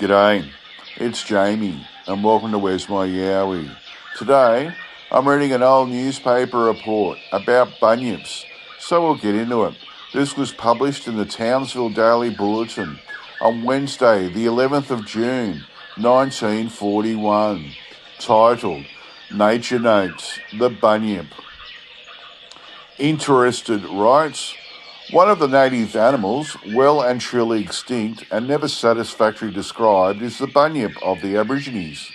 G'day, it's Jamie and welcome to Where's My Yowie. Today I'm reading an old newspaper report about bunyips, so we'll get into it. This was published in the Townsville Daily Bulletin on Wednesday the 11th of June 1941, titled Nature Notes, the Bunyip. Interested writes, one of the native animals, well and truly extinct and never satisfactorily described, is the bunyip of the Aborigines.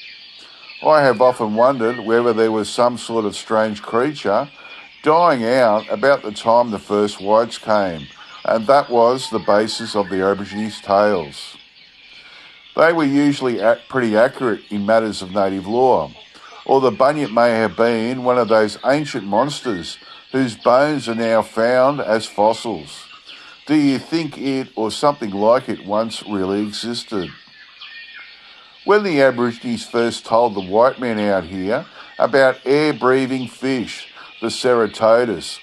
I have often wondered whether there was some sort of strange creature dying out about the time the first whites came, and that was the basis of the Aborigines' tales. They were usually pretty accurate in matters of native lore, or the bunyip may have been one of those ancient monsters whose bones are now found as fossils. Do you think it or something like it once really existed? When the Aborigines first told the white men out here about air-breathing fish, the ceratodes,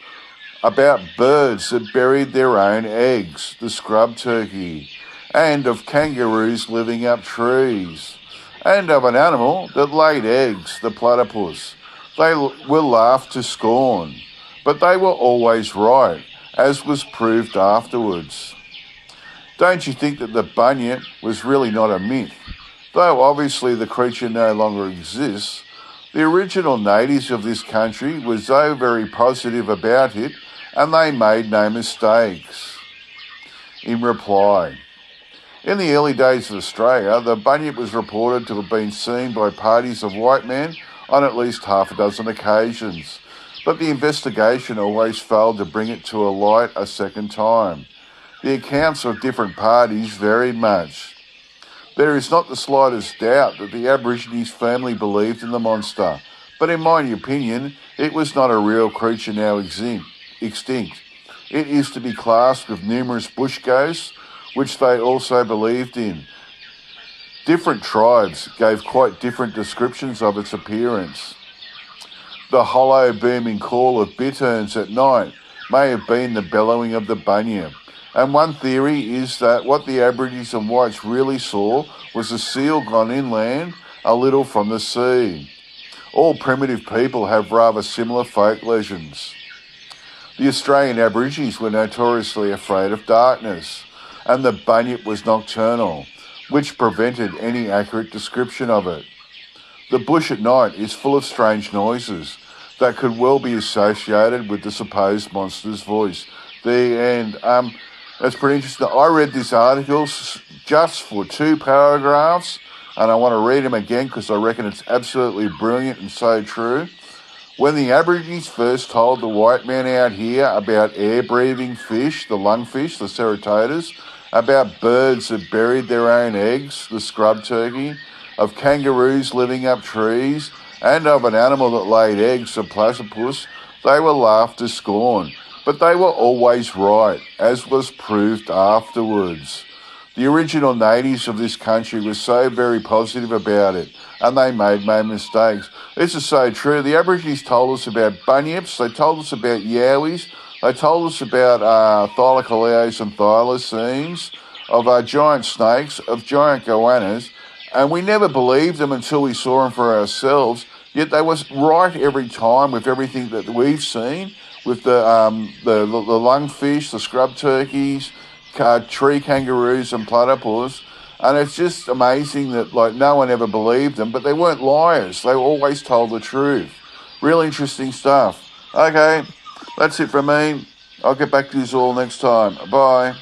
about birds that buried their own eggs, the scrub turkey, and of kangaroos living up trees, and of an animal that laid eggs, the platypus, they were laughed to scorn. But they were always right, as was proved afterwards. Don't you think that the bunyip was really not a myth? Though obviously the creature no longer exists, the original natives of this country were so very positive about it, and they made no mistakes. In reply, in the early days of Australia, the bunyip was reported to have been seen by parties of white men on at least half a dozen occasions, but the investigation always failed to bring it to a light a second time. The accounts of different parties varied much. There is not the slightest doubt that the Aborigines firmly believed in the monster, but in my opinion, it was not a real creature now extinct. It is to be classed with numerous bush ghosts, which they also believed in. Different tribes gave quite different descriptions of its appearance. The hollow booming call of bitterns at night may have been the bellowing of the bunyip, and one theory is that what the Aborigines and whites really saw was a seal gone inland a little from the sea. All primitive people have rather similar folk legends. The Australian Aborigines were notoriously afraid of darkness, and the bunyip was nocturnal, which prevented any accurate description of it. The bush at night is full of strange noises that could well be associated with the supposed monster's voice. That's pretty interesting. I read this article just for 2 paragraphs, and I want to read them again because I reckon it's absolutely brilliant and so true. When the Aborigines first told the white men out here about air-breathing fish, the lungfish, the ceratodes, about birds that buried their own eggs, the scrub turkey, of kangaroos living up trees, and of an animal that laid eggs, the platypus, they were laughed to scorn. But they were always right, as was proved afterwards. The original natives of this country were so very positive about it, and they made no mistakes. This is so true. The Aborigines told us about bunyips, they told us about yowies, they told us about thylacoleos and thylacines, of giant snakes, of giant goannas, and we never believed them until we saw them for ourselves. Yet they were right every time with everything that we've seen, with the lungfish, the scrub turkeys, tree kangaroos and platypus. And it's just amazing that no one ever believed them, but they weren't liars. They always told the truth. Real interesting stuff. Okay, that's it from me. I'll get back to you all next time. Bye.